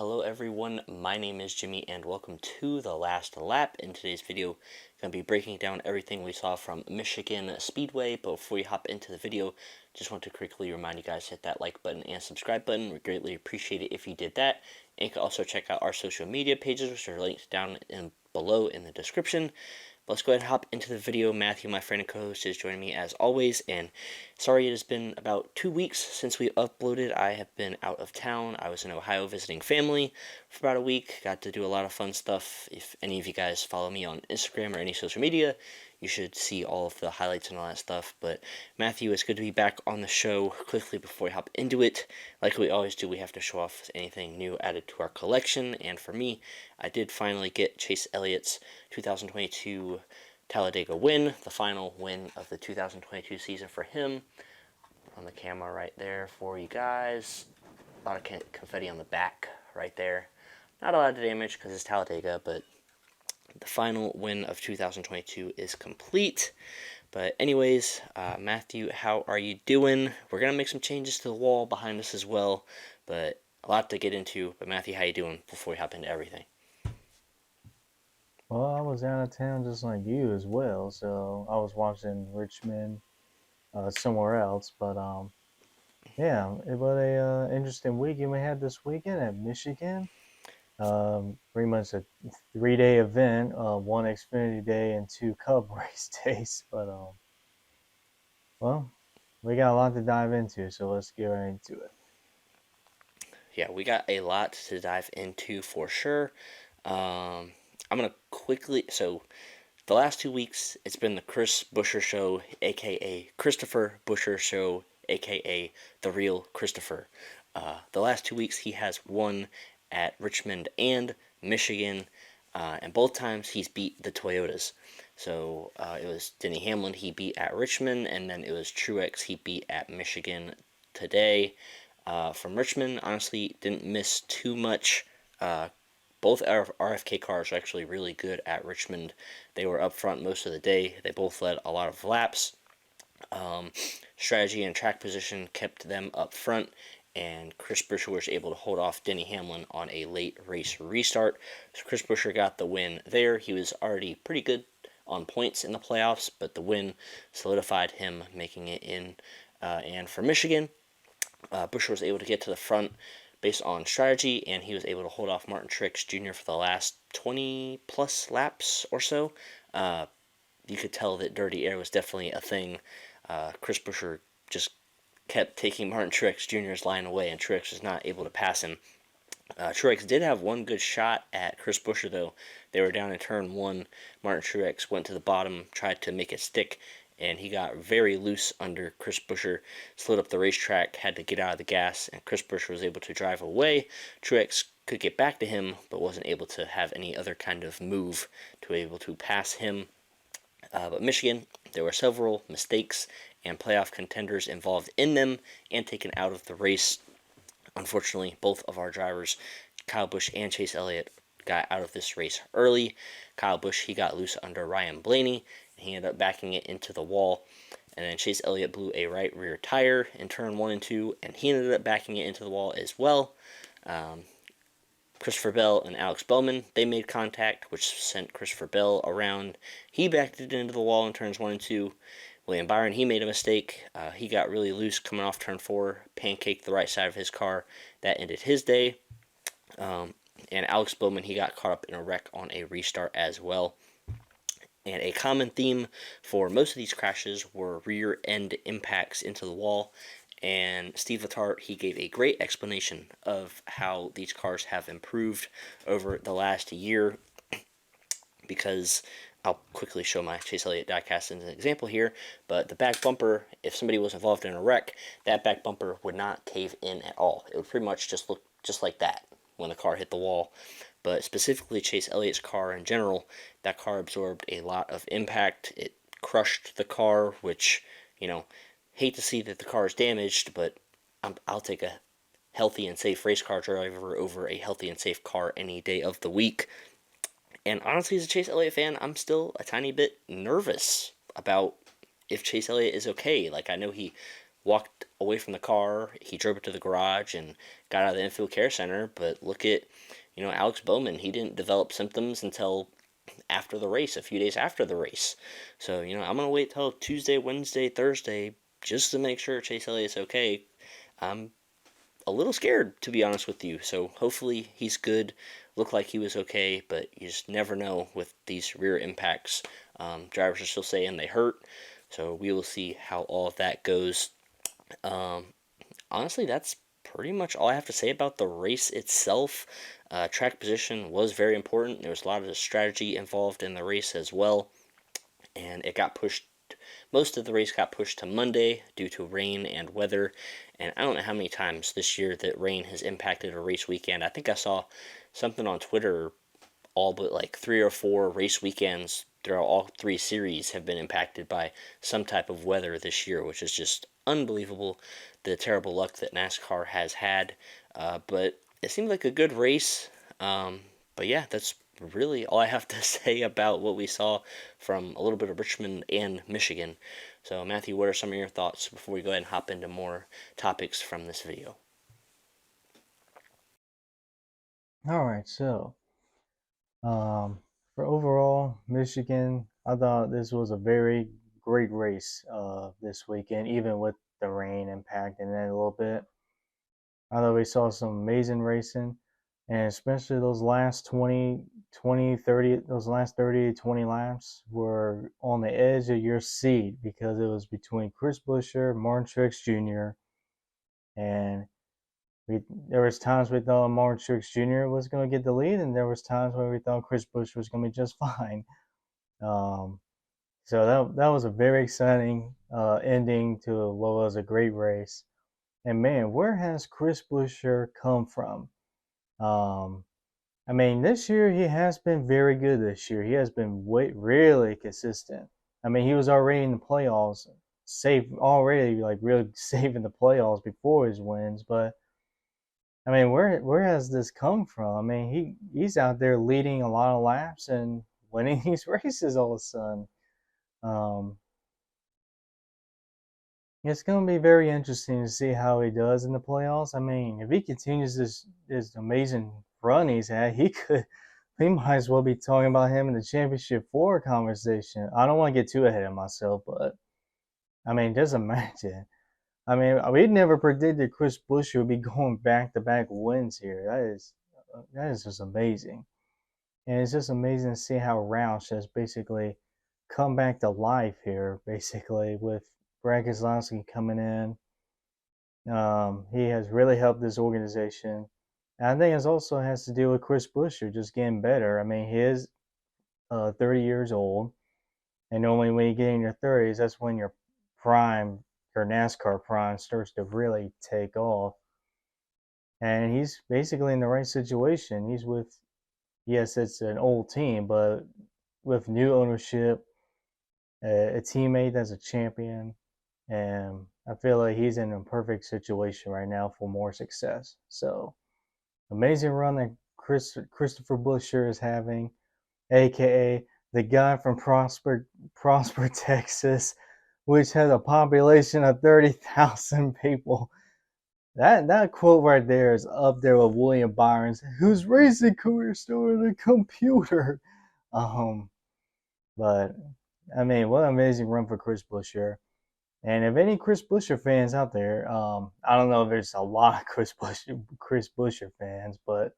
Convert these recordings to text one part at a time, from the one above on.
Hello everyone, my name is Jimmy and welcome to The Last Lap. In today's video, I'm going to be breaking down everything we saw from Michigan Speedway. But before we hop into the video, just want to quickly remind you guys to hit that like button and subscribe button. We greatly appreciate it if you did that. And you can also check out our social media pages, which are linked down below in the description. Let's go ahead and hop into the video. Matthew, my friend and co-host, is joining me as always, and sorry it has been about 2 weeks since we uploaded. I have been out of town. I was in Ohio visiting family for about a week. Got to do a lot of fun stuff. If any of you guys follow me on Instagram or any social media, you should see all of the highlights and all that stuff. But Matthew, it's good to be back on the show. Quickly before we hop into it, like we always do, we have to show off anything new added to our collection. And for me, I did finally get Chase Elliott's 2022 Talladega win, the final win of the 2022 season for him. On the camera right there for you guys. A lot of confetti on the back right there. Not a lot of damage because it's Talladega, but the final win of 2022 is complete. But anyways, Matthew, how are you doing? We're going to make some changes to the wall behind us as well, but a lot to get into. But Matthew, how you doing before we hop into everything? Well, I was out of town just like you as well, so I was watching Richmond somewhere else. But yeah, it was a interesting weekend we had this weekend at Michigan. Pretty much a 3 day event, one Xfinity day and two Cup race days. But well, we got a lot to dive into, so let's get right into it. Yeah, we got a lot to dive into for sure. I'm going to quickly. So, the last 2 weeks, it's been the Chris Buescher Show, aka Christopher Buescher Show, aka the real Christopher. The last 2 weeks, he has won at Richmond and Michigan, and both times he's beat the Toyotas. So it was Denny Hamlin he beat at Richmond, and then it was Truex he beat at Michigan today. From Richmond, honestly, didn't miss too much. Both RFK cars are actually really good at Richmond. They were up front most of the day. They both led a lot of laps. Strategy and track position kept them up front, and Chris Buescher was able to hold off Denny Hamlin on a late race restart. So Chris Buescher got the win there. He was already pretty good on points in the playoffs, but the win solidified him making it in. And for Michigan, Buescher was able to get to the front based on strategy, and he was able to hold off Martin Truex Jr. for the last 20 plus laps or so. You could tell that dirty air was definitely a thing. Chris Buescher just kept taking Martin Truex Jr.'s line away, and Truex was not able to pass him. Truex did have one good shot at Chris Buescher, though. They were down in turn one. Martin Truex went to the bottom, tried to make it stick, and he got very loose under Chris Buescher, slid up the racetrack, had to get out of the gas, and Chris Buescher was able to drive away. Truex could get back to him, but wasn't able to have any other kind of move to be able to pass him. But Michigan, there were several mistakes and playoff contenders involved in them and taken out of the race. Unfortunately, both of our drivers, Kyle Busch and Chase Elliott, got out of this race early. Kyle Busch, he got loose under Ryan Blaney, and he ended up backing it into the wall. And then Chase Elliott blew a right rear tire in turn 1 and 2, and he ended up backing it into the wall as well. Christopher Bell and Alex Bowman, they made contact, which sent Christopher Bell around. He backed it into the wall in turns 1 and 2. William Byron, he made a mistake. He got really loose coming off turn 4, pancaked the right side of his car. That ended his day. And Alex Bowman, he got caught up in a wreck on a restart as well. And a common theme for most of these crashes were rear end impacts into the wall. And Steve Letarte, he gave a great explanation of how these cars have improved over the last year, because I'll quickly show my Chase Elliott diecast as an example here, but the back bumper, if somebody was involved in a wreck, that back bumper would not cave in at all. It would pretty much just look just like that when the car hit the wall. But specifically Chase Elliott's car in general, that car absorbed a lot of impact. It crushed the car, which, hate to see that the car is damaged, but I'll take a healthy and safe race car driver over a healthy and safe car any day of the week. And honestly, as a Chase Elliott fan, I'm still a tiny bit nervous about if Chase Elliott is okay. Like, I know he walked away from the car. He drove it to the garage and got out of the infield care center. But look at, Alex Bowman. He didn't develop symptoms until after the race, a few days after the race. So, I'm going to wait till Tuesday, Wednesday, Thursday just to make sure Chase Elliott's okay. I'm a little scared, to be honest with you. So hopefully he's good. Looked like he was okay, but you just never know with these rear impacts. Drivers are still saying they hurt. So we will see how all of that goes. Um, Honestly, that's pretty much all I have to say about the race itself. Track position was very important. There was a lot of strategy involved in the race as well, and it got pushed. Most of the race got pushed to Monday due to rain and weather, and I don't know how many times this year that rain has impacted a race weekend. I think I saw something on Twitter, all but like 3 or 4 race weekends throughout all 3 series have been impacted by some type of weather this year, which is just unbelievable. The terrible luck that NASCAR has had, but it seemed like a good race. But yeah, that's really all I have to say about what we saw from a little bit of Richmond and Michigan. So, Matthew, what are some of your thoughts before we go ahead and hop into more topics from this video? All right, so um, for overall Michigan, I thought this was a very great race this weekend, even with the rain impacting it a little bit. I thought we saw some amazing racing, and especially those last 30, those last 30 to 20 laps were on the edge of your seat because it was between Chris Buescher, Martin Truex Jr., and there was times we thought Martin Truex Jr. was going to get the lead, and there was times where we thought Chris Buescher was going to be just fine. Um, so that was a very exciting ending to what was a great race. And man, where has Chris Buescher come from? Um, I mean, this year he has been very good. This year he has been really consistent. I mean, he was already in the playoffs, safe already, like really safe in the playoffs before his wins. But I mean, where has this come from? I mean, he's out there leading a lot of laps and winning these races all of a sudden. Um, it's going to be very interesting to see how he does in the playoffs. I mean, if he continues this amazing run he's had, we might as well be talking about him in the championship four conversation. I don't want to get too ahead of myself, but I mean, just imagine. I mean, we never predicted Chris Buescher would be going back to back wins here. That is just amazing, and it's just amazing to see how Roush has basically come back to life here, basically with Brad Keselowski coming in. He has really helped this organization. And I think it also has to do with Chris Buescher just getting better. I mean, he is 30 years old, and normally when you get in your 30s, that's when your prime, your NASCAR prime, starts to really take off. And he's basically in the right situation. He's with, yes, it's an old team, but with new ownership, a teammate that's a champion, and I feel like he's in a perfect situation right now for more success. So amazing run that Christopher Buescher is having, aka the guy from Prosper, Texas, which has a population of 30,000 people. That quote right there is up there with William Byron's, whose racing career started a computer. Um, but I mean, what an amazing run for Chris Buescher. And if any Chris Buescher fans out there, I don't know if there's a lot of Chris Buescher fans, but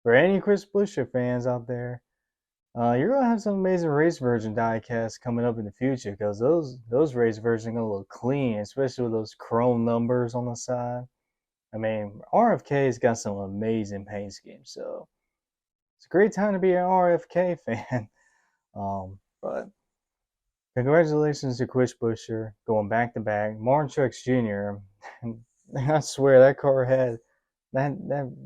for any Chris Buescher fans out there, you're gonna have some amazing race version diecasts coming up in the future because those race versions are gonna look clean, especially with those chrome numbers on the side. I mean, RFK's got some amazing paint schemes, so it's a great time to be an RFK fan. But congratulations to Chris Buescher going back to back. Martin Truex Jr. I swear that car had that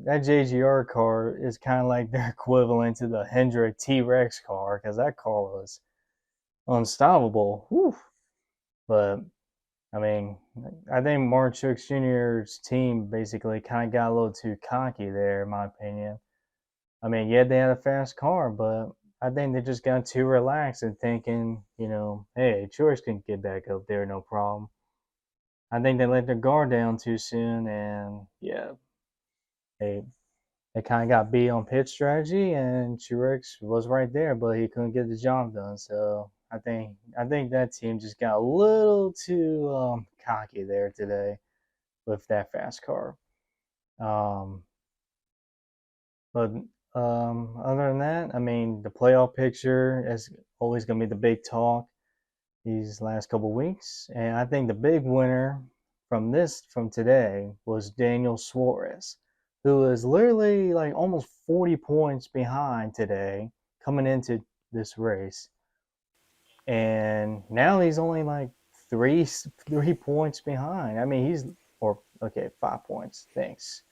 JGR car is kind of like their equivalent to the Hendrick T-Rex car because that car was unstoppable. Whew. But I mean, I think Martin Truex Jr.'s team basically kind of got a little too cocky there, in my opinion. I mean, yeah, they had a fast car, but I think they just got too relaxed and thinking, hey, Truex can get back up there, no problem. I think they let their guard down too soon, and yeah, they they kind of got beat on pitch strategy, and Truex was right there, but he couldn't get the job done. So I think that team just got a little too cocky there today with that fast car. Um, but other than that, I mean, the playoff picture is always going to be the big talk these last couple weeks, and I think the big winner from today was Daniel Suarez, who is literally like almost 40 points behind today coming into this race, and now he's only like three points behind. I mean, he's or okay, 5 points. Thanks,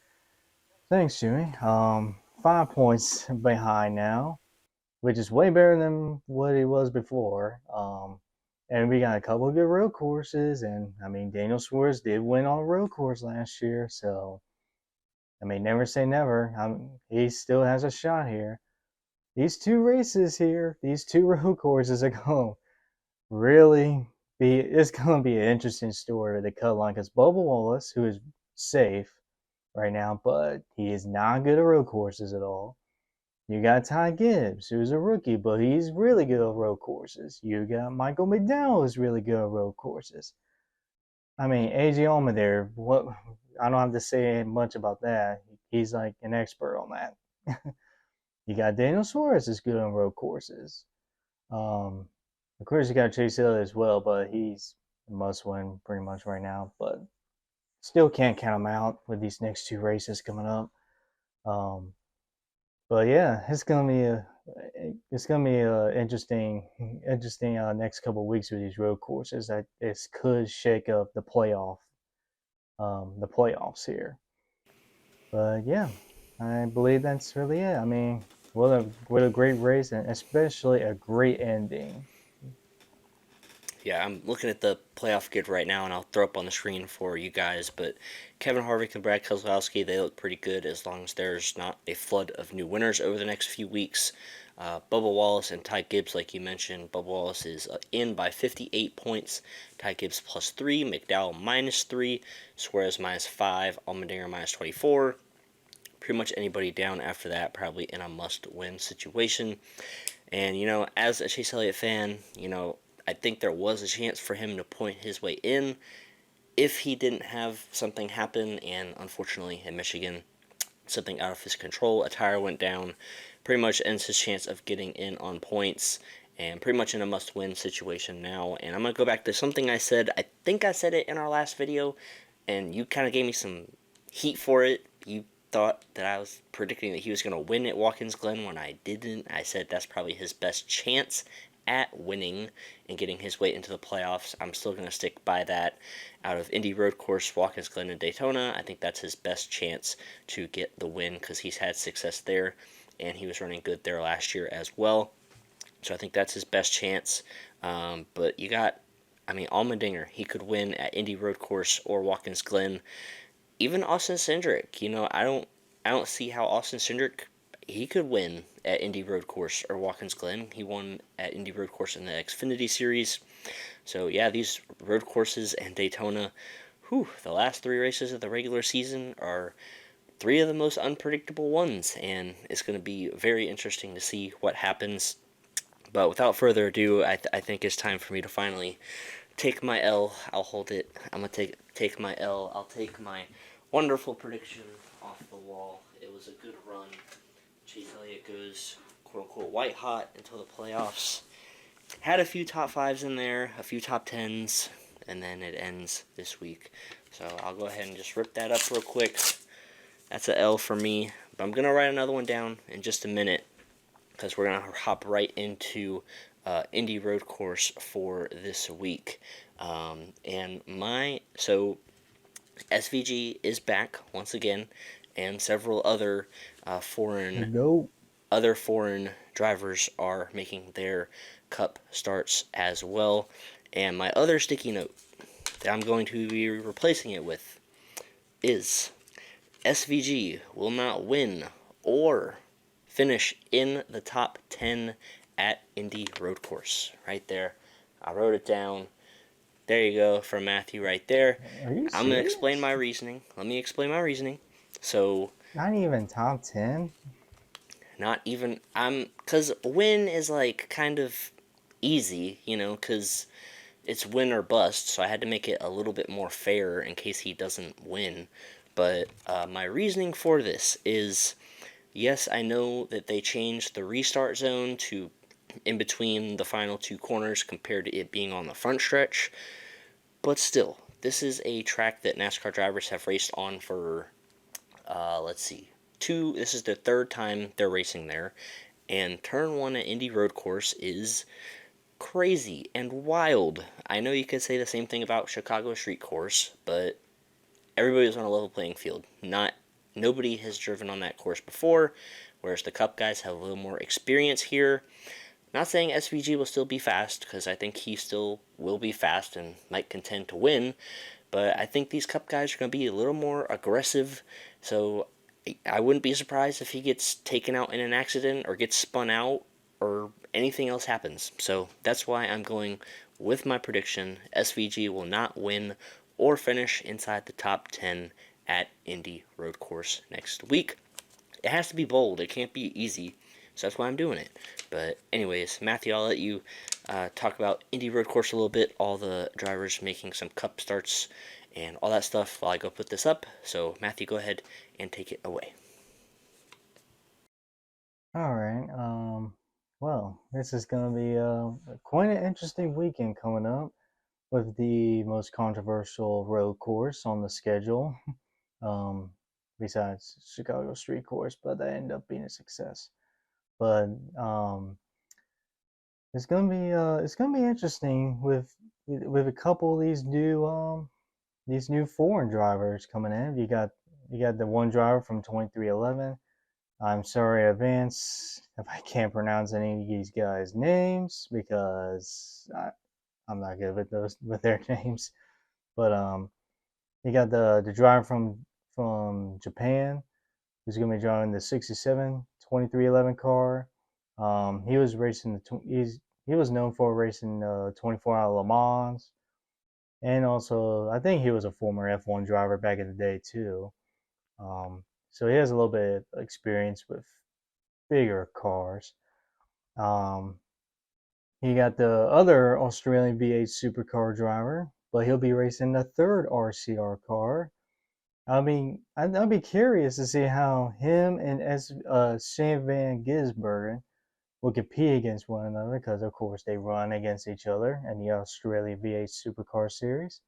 Jimmy. 5 points behind now, which is way better than what he was before. And we got a couple of good road courses, and I mean Daniel Suarez did win on a road course last year, so I mean never say never. He still has a shot here. These two races here, these two road courses are going to really be. It's going to be an interesting story with the cut line because Bubba Wallace, who is safe right now, but he is not good at road courses at all. You got Ty Gibbs, who's a rookie, but he's really good at road courses. You got Michael McDowell, who's really good at road courses. I mean, AJ Allmendinger, what? I don't have to say much about that. He's like an expert on that. You got Daniel Suarez, is good on road courses. Um, of course, you got Chase Elliott as well, but he's a must win pretty much right now. But still can't count him out with these next two races coming up. Um, But yeah, it's gonna be a interesting next couple of weeks with these road courses. That this could shake up the playoffs here. But yeah, I believe that's really it. I mean, what a great race, and especially a great ending. Yeah, I'm looking at the playoff grid right now, and I'll throw up on the screen for you guys. But Kevin Harvick and Brad Keselowski, they look pretty good as long as there's not a flood of new winners over the next few weeks. Bubba Wallace and Ty Gibbs, like you mentioned, Bubba Wallace is in by 58 points. Ty Gibbs +3, McDowell -3, Suarez -5, Allmendinger -24. Pretty much anybody down after that, probably in a must-win situation. And, as a Chase Elliott fan, I think there was a chance for him to point his way in if he didn't have something happen. And unfortunately, in Michigan, something out of his control, a tire went down, pretty much ends his chance of getting in on points. And pretty much in a must win situation now. And I'm going to go back to something I said. I think I said it in our last video, and you kind of gave me some heat for it. You thought that I was predicting that he was going to win at Watkins Glen when I didn't. I said that's probably his best chance at winning and getting his way into the playoffs. I'm still going to stick by that. Out of Indy Road Course, Watkins Glen, and Daytona, I think that's his best chance to get the win because he's had success there and he was running good there last year as well. So I think that's his best chance. But you got, Allmendinger, he could win at Indy Road Course or Watkins Glen. Even Austin Cindric, I don't see how Austin Cindric, he could win at Indy Road Course or Watkins Glen. He won at Indy Road Course in the Xfinity Series. So yeah, these road courses and Daytona, the last three races of the regular season are three of the most unpredictable ones, and it's going to be very interesting to see what happens. But without further ado, I think it's time for me to finally take my L. I'll hold it. I'm going to take my L. I'll take my wonderful prediction off the wall. It was a good run. Chase Elliott goes, quote-unquote, white hot until the playoffs. Had a few top fives in there, a few top tens, and then it ends this week. So I'll go ahead and just rip that up real quick. That's an L for me. But I'm going to write another one down in just a minute because we're going to hop right into Indy Road Course for this week. So SVG is back once again, and several other foreign Go. other foreign drivers are making their Cup starts as well. And my other sticky note that I'm going to be replacing it with is SVG will not win or finish in the top 10 at Indy Road Course. Right there. I wrote it down. There you go from Matthew right there. Are you I'm gonna explain serious? my reasoning. Let me explain my reasoning. So, Not even top 10? not even cuz win is like kind of easy, cuz it's win or bust, so I had to make it a little bit more fair in case he doesn't win. But my reasoning for this is yes, I know that they changed the restart zone to in between the final two corners compared to it being on the front stretch, but still, this is a track that NASCAR drivers have raced on for, let's see, this is the third time they're racing there, and turn one at Indy Road Course is crazy and wild. I know you could say the same thing about Chicago Street Course, but everybody's on a level playing field. Nobody has driven on that course before, whereas the Cup guys have a little more experience here. Not saying SVG will still be fast, because I think he still will be fast and might contend to win, but I think these Cup guys are going to be a little more aggressive, so I wouldn't be surprised if he gets taken out in an accident or gets spun out or anything else happens. So that's why I'm going with my prediction. SVG will not win or finish inside the top 10 at Indy Road Course next week. It has to be bold. It can't be easy. So that's why I'm doing it. But anyways, Matthew, I'll let you talk about Indy Road Course a little bit. All the drivers making some cup starts and all that stuff while I go put this up. So Matthew, go ahead and take it away. All right. Well, this is going to be quite an interesting weekend coming up with the most controversial road course on the schedule, um, besides Chicago Street Course, but that ended up being a success. But um, it's gonna be interesting with a couple of these new foreign drivers coming in. You got the one driver from 2311. I'm sorry in advance if I can't pronounce any of these guys' names because I'm not good with those with their names. But you got the driver from Japan who's going to be driving the 67 2311 car. He was racing he was known for racing 24-hour Le Mans, and also I think he was a former F1 driver back in the day too. So he has a little bit of experience with bigger cars. Um, he got the other Australian V8 supercar driver, but he'll be racing the third RCR car. I'd be curious to see how him and Shane Van Gisbergen will compete against one another because, of course, they run against each other in the Australian V8 Supercar Series.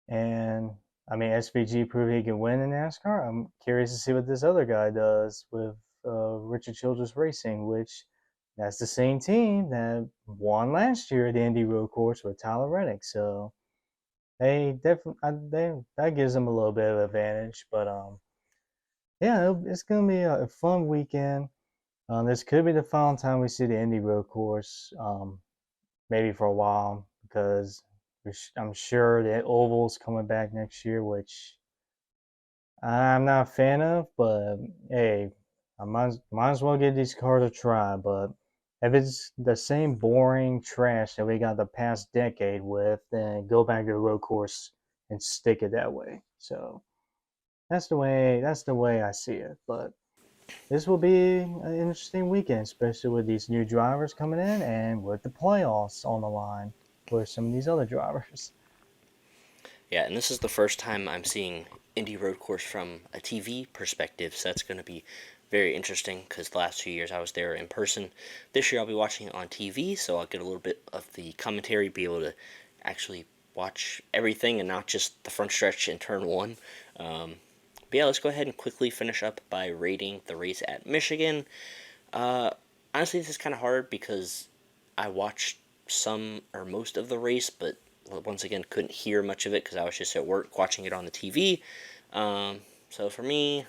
And SVG proved he can win in NASCAR. I'm curious to see what this other guy does with Richard Childress Racing, which that's the same team that won last year at the Indy Road Course with Tyler Reddick. So they definitely that gives them a little bit of advantage. But yeah, it's gonna be a fun weekend. This could be the final time we see the Indy Road Course, maybe for a while, because I'm sure the Oval's coming back next year, which I'm not a fan of. But hey, I might as well give these cars a try. But if it's the same boring trash that we got the past decade with, then go back to the road course and stick it that way. So that's the way I see it. But this will be an interesting weekend, especially with these new drivers coming in and with the playoffs on the line for some of these other drivers. Yeah, and this is the first time I'm seeing Indy Road Course from a TV perspective, so that's going to be very interesting because the last 2 years I was there in person. This year I'll be watching it on TV, so I'll get a little bit of the commentary, be able to actually watch everything and not just the front stretch in turn one. But yeah, let's go ahead and quickly finish up by rating the race at Michigan. Uh, Honestly, this is kind of hard because I watched some or most of the race, but once again couldn't hear much of it because I was just at work watching it on the TV. So for me,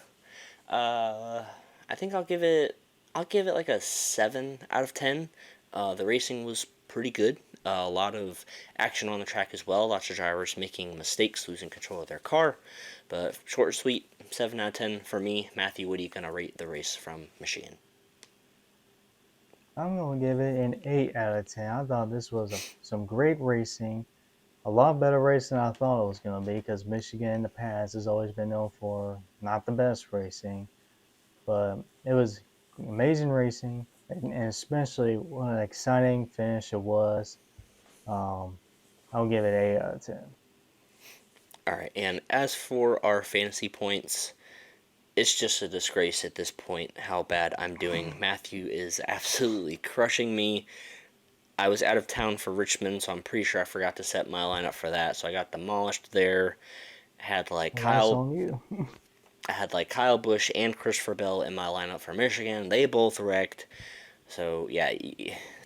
uh, I think I'll give it like a 7 out of 10. The racing was pretty good. A lot of action on the track as well. Lots of drivers making mistakes, losing control of their car. But short and sweet, 7 out of 10 for me. Matthew, what are you gonna rate the race from Michigan? I'm going to give it an 8 out of 10. I thought this was some great racing. a lot better race than I thought it was going to be because Michigan in the past has always been known for not the best racing, but it was amazing racing, and especially what an exciting finish it was. Um, I'll give it 8 out of 10. All right, and as for our fantasy points, it's just a disgrace at this point how bad I'm doing. Matthew is absolutely crushing me. I was out of town for Richmond, so I'm pretty sure I forgot to set my lineup for that. So I got demolished there. Had like Well, that's Kyle, on you. I had like Kyle Busch and Christopher Bell in my lineup for Michigan. They both wrecked. So yeah,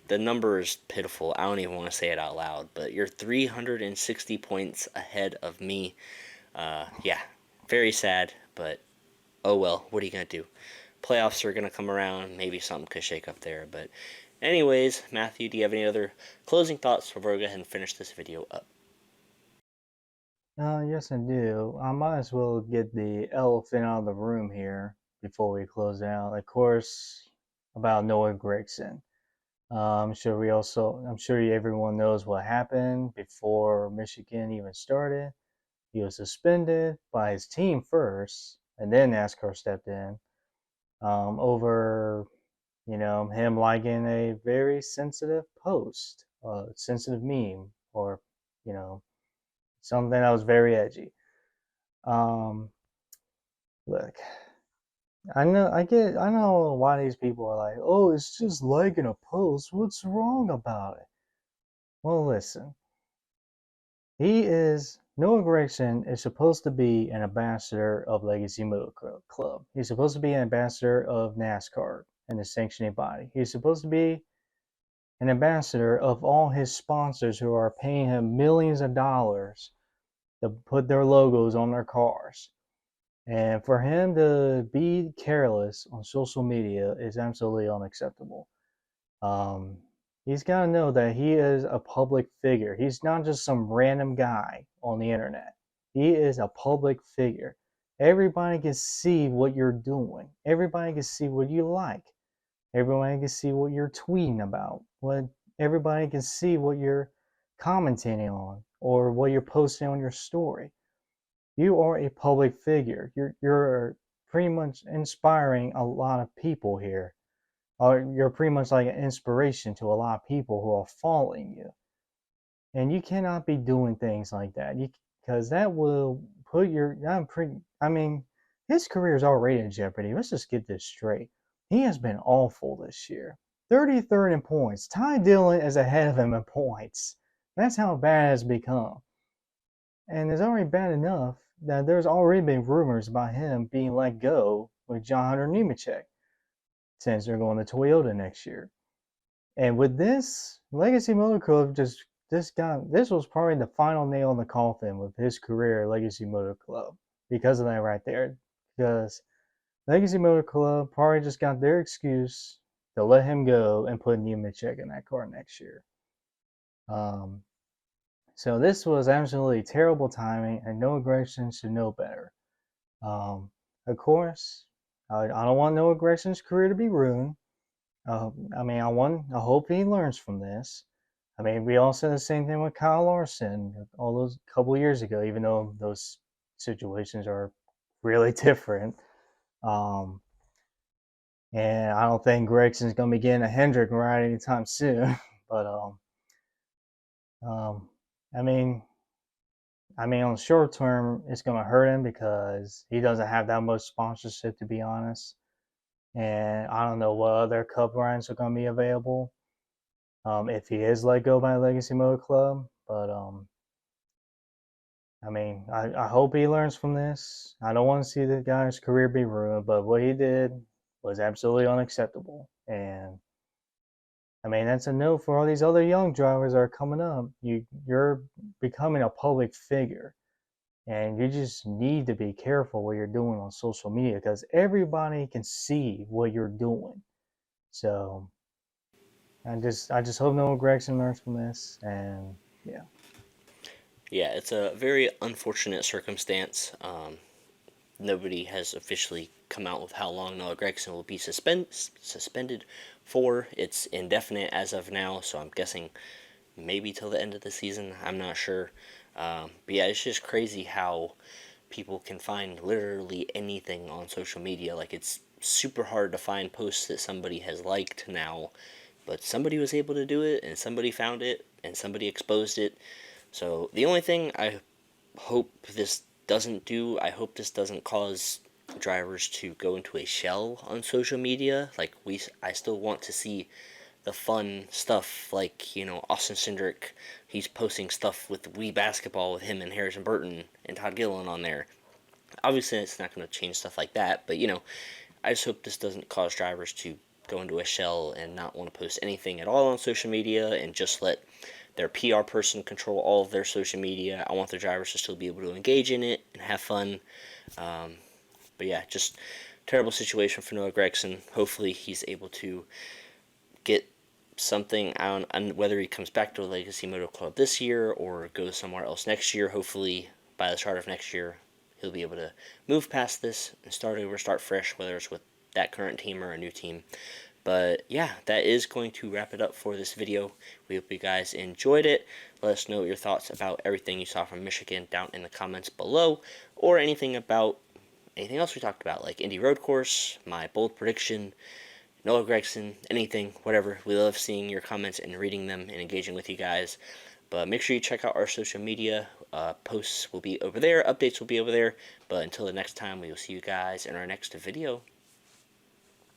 the number is pitiful. I don't even want to say it out loud, but you're 360 points ahead of me. Yeah, very sad, but oh well. What are you gonna do? Playoffs are gonna come around. Maybe something could shake up there, but anyways, Matthew, do you have any other closing thoughts before we go ahead and finish this video up? Yes, I do. I might as well get the elephant out of the room here before we close out. Of course, about Noah Gregson. I'm sure everyone knows what happened before Michigan even started. He was suspended by his team first, and then NASCAR stepped in over, him liking a very sensitive post, sensitive meme, or you know, something that was very edgy. Um, Look, I know why these people are like, oh, it's just liking a post. What's wrong about it? Well, listen, Noah Gregson is supposed to be an ambassador of Legacy Motor Club. He's supposed to be an ambassador of NASCAR and the sanctioning body. He's supposed to be an ambassador of all his sponsors who are paying him millions of dollars to put their logos on their cars. And for him to be careless on social media is absolutely unacceptable. Um, he's got to know that he is a public figure. He's not just some random guy on the internet. He is a public figure. Everybody can see what you're doing. Everybody can see what you like. Everybody can see what you're tweeting about. Everybody can see what you're commenting on or what you're posting on your story. You are a public figure. You're pretty much inspiring a lot of people here. You're pretty much like an inspiration to a lot of people who are following you. And you cannot be doing things like that. Because that will put your I'm pretty I mean, his career is already in jeopardy. Let's just get this straight. He has been awful this year. 33rd in points. Ty Dillon is ahead of him in points. That's how bad it has become. And it's already bad enough that there's already been rumors about him being let go with John Hunter Nemechek since they're going to Toyota next year. And with this, Legacy Motor Club this was probably the final nail in the coffin with his career at Legacy Motor Club because of that right there. Because Legacy Motor Club probably just got their excuse to let him go and put Nemechek in that car next year. Um, so this was absolutely terrible timing, and Noah Gragson should know better. Um, of course, I don't want Noah Gregson's career to be ruined. I hope he learns from this. I mean, we all said the same thing with Kyle Larson all those couple years ago, even though those situations are really different. Um, and I don't think Gregson's going to be getting a Hendrick ride anytime soon. But um, I mean, on the short term, it's going to hurt him because he doesn't have that much sponsorship, to be honest. And I don't know what other Cup rides are going to be available if he is let go by Legacy Motor Club. But I hope he learns from this. I don't want to see the guy's career be ruined, but what he did was absolutely unacceptable. And that's a note for all these other young drivers that are coming up. You're becoming a public figure, and you just need to be careful what you're doing on social media because everybody can see what you're doing. So I just hope Noah Gregson learns from this, and yeah. Yeah, it's a very unfortunate circumstance. Nobody has officially come out with how long Noah Gregson will be suspended for. It's indefinite as of now, so I'm guessing maybe till the end of the season. I'm not sure. But yeah, it's just crazy how people can find literally anything on social media. Like, it's super hard to find posts that somebody has liked now, but somebody was able to do it, and somebody found it, and somebody exposed it. So the only thing I hope this doesn't do, I hope this doesn't cause drivers to go into a shell on social media. Like, I still want to see the fun stuff, like, Austin Cindric. He's posting stuff with Wii Basketball with him and Harrison Burton and Todd Gilliland on there. Obviously, it's not going to change stuff like that, but I just hope this doesn't cause drivers to go into a shell and not want to post anything at all on social media and just let their PR person control all of their social media. I want the drivers to still be able to engage in it and have fun. But yeah, just terrible situation for Noah Gragson. Hopefully, he's able to get something on whether he comes back to a Legacy Moto Club this year or goes somewhere else next year. Hopefully, by the start of next year, he'll be able to move past this and start over, start fresh, whether it's with that current team or a new team. But yeah, that is going to wrap it up for this video. We hope you guys enjoyed it. Let us know your thoughts about everything you saw from Michigan down in the comments below, or anything else we talked about, like Indy Road Course, my bold prediction, Noah Gragson, anything, whatever. We love seeing your comments and reading them and engaging with you guys. But make sure you check out our social media. Posts will be over there. Updates will be over there. But until the next time, we will see you guys in our next video.